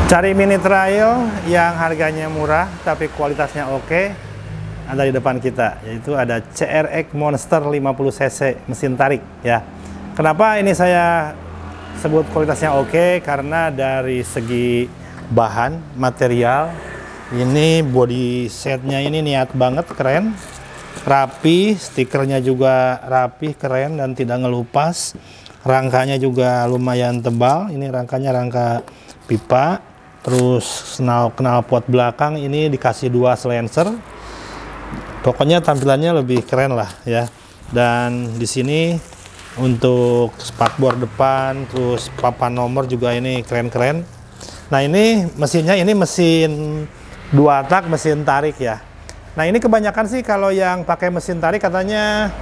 Cari mini trail yang harganya murah tapi kualitasnya oke, ada di depan kita, yaitu ada CRX Monster 50cc mesin tarik ya. Kenapa ini saya sebut kualitasnya oke? Karena dari segi bahan, material, ini body setnya ini niat banget, keren, rapi, stikernya juga rapi, keren dan tidak ngelupas. Rangkanya juga lumayan tebal, ini rangkanya rangka pipa. Terus knalpot belakang ini dikasih 2 silencer. Pokoknya tampilannya lebih keren lah ya. Dan di sini untuk spakbor depan, terus papan nomor juga ini keren-keren. Nah, ini mesinnya ini mesin 2 tak, mesin tarik ya. Nah, ini kebanyakan sih kalau yang pakai mesin tarik katanya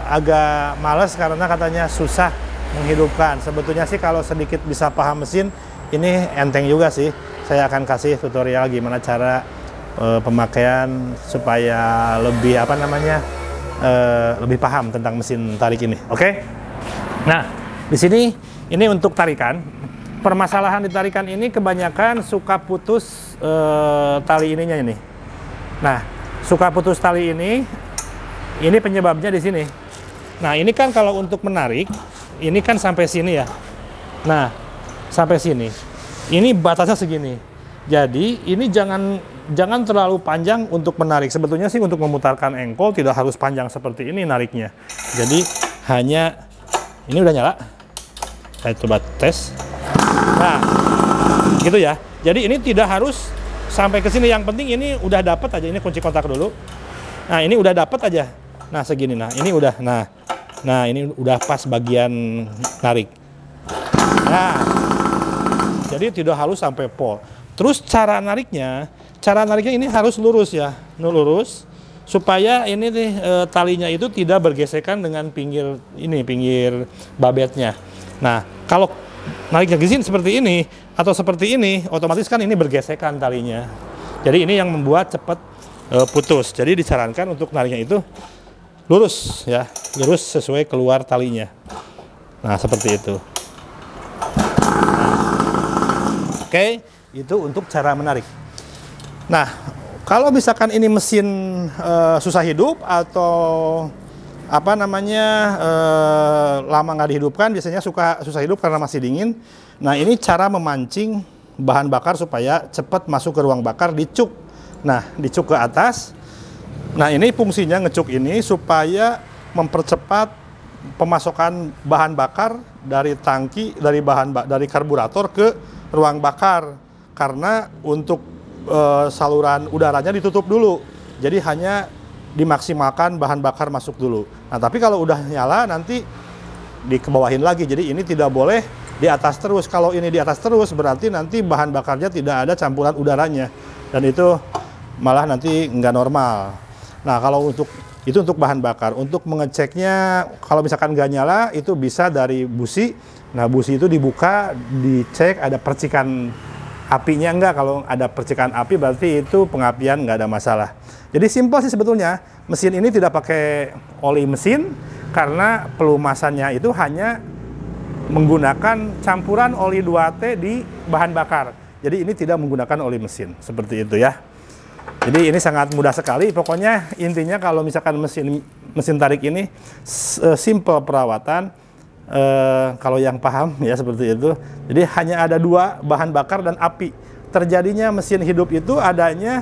agak males karena katanya susah menghidupkan. Sebetulnya sih kalau sedikit bisa paham mesin, ini enteng juga sih. Saya akan kasih tutorial gimana cara pemakaian supaya lebih lebih paham tentang mesin tarik ini. Oke? Nah, di sini ini untuk tarikan. Permasalahan di tarikan ini kebanyakan suka putus tali ininya ini. Nah, suka putus tali ini penyebabnya di sini. Nah, ini kan kalau untuk menarik, ini kan sampai sini ya. Nah, sampai sini. Ini batasnya segini. Jadi ini jangan terlalu panjang untuk menarik. Sebetulnya sih untuk memutarkan engkol tidak harus panjang seperti ini nariknya. Jadi hanya ini udah nyala. Saya coba tes. Nah, gitu ya. Jadi ini tidak harus sampai ke sini. Yang penting ini udah dapat aja. Ini kunci kontak dulu. Nah, ini udah dapat aja. Nah, segini. Nah, ini udah. Nah, ini udah pas bagian narik. Nah, jadi tidak harus sampai pol. Terus cara nariknya ini harus lurus ya, lurus supaya ini nih talinya itu tidak bergesekan dengan pinggir babetnya. Nah, kalau nariknya ke sini seperti ini atau seperti ini, otomatis kan ini bergesekan talinya. Jadi ini yang membuat cepat putus. Jadi disarankan untuk nariknya itu lurus ya, lurus sesuai keluar talinya. Nah, seperti itu. Oke, itu untuk cara menarik. Nah, kalau misalkan ini mesin susah hidup atau lama nggak dihidupkan, biasanya susah hidup karena masih dingin. Nah, ini cara memancing bahan bakar supaya cepat masuk ke ruang bakar, dicuk. Nah, dicuk ke atas. Nah, ini fungsinya ngecuk ini supaya mempercepat pemasokan bahan bakar dari tangki, dari karburator ke ruang bakar, karena untuk saluran udaranya ditutup dulu, jadi hanya dimaksimalkan bahan bakar masuk dulu. Nah, tapi kalau udah nyala nanti dikebawahin lagi, jadi ini tidak boleh di atas terus. Kalau ini di atas terus berarti nanti bahan bakarnya tidak ada campuran udaranya dan itu malah nanti nggak normal. Nah, kalau untuk bahan bakar, untuk mengeceknya kalau misalkan nggak nyala itu bisa dari busi. Nah, busi itu dibuka, dicek ada percikan apinya enggak. Kalau ada percikan api berarti itu pengapian, nggak ada masalah. Jadi simpel sih sebetulnya. Mesin ini tidak pakai oli mesin karena pelumasannya itu hanya menggunakan campuran oli 2T di bahan bakar. Jadi ini tidak menggunakan oli mesin, seperti itu ya. Jadi ini sangat mudah sekali. Pokoknya intinya kalau misalkan mesin tarik ini simple perawatan. Kalau yang paham ya seperti itu. Jadi hanya ada 2 bahan bakar dan api. Terjadinya mesin hidup itu adanya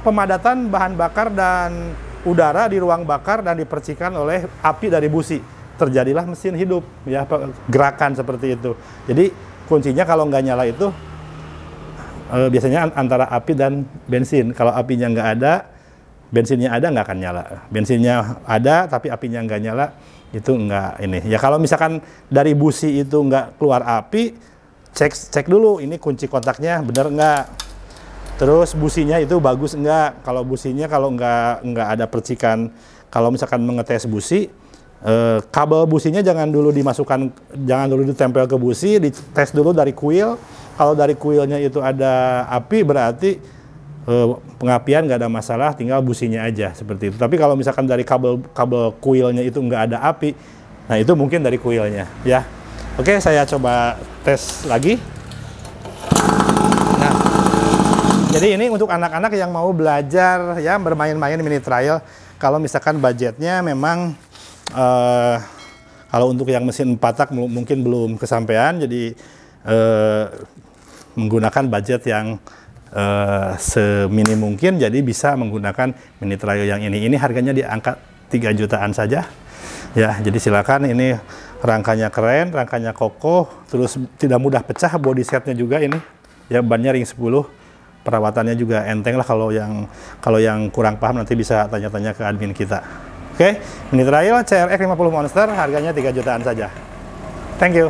pemadatan bahan bakar dan udara di ruang bakar dan dipercikan oleh api dari busi. Terjadilah mesin hidup ya, gerakan seperti itu. Jadi kuncinya kalau nggak nyala itu biasanya antara api dan bensin. Kalau apinya nggak ada, bensinnya ada, nggak akan nyala. Bensinnya ada tapi apinya nggak nyala, itu nggak ini. Ya kalau misalkan dari busi itu nggak keluar api, cek dulu ini kunci kontaknya bener nggak. Terus businya itu bagus nggak. Kalau businya kalau nggak ada percikan, kalau misalkan mengetes busi, kabel businya jangan dulu ditempel ke busi, dites dulu dari kuil. Kalau dari kuilnya itu ada api berarti pengapian nggak ada masalah, tinggal businya aja seperti itu. Tapi kalau misalkan dari kabel kuilnya itu nggak ada api, nah itu mungkin dari kuilnya ya. Oke, saya coba tes lagi. Nah, jadi ini untuk anak-anak yang mau belajar ya bermain-main mini trail. Kalau misalkan budgetnya memang kalau untuk yang mesin 4 tak mungkin belum kesampaian, jadi menggunakan budget yang semini mungkin, jadi bisa menggunakan mini trail yang ini. Ini harganya di angka 3 jutaan saja. Ya, jadi silakan. Ini rangkanya keren, rangkanya kokoh, terus tidak mudah pecah, body setnya juga ini. Ya, bannya ring 10. Perawatannya juga enteng lah. Kalau yang kurang paham nanti bisa tanya-tanya ke admin kita. Oke, mini trail CRX 50 Monster harganya 3 jutaan saja. Thank you.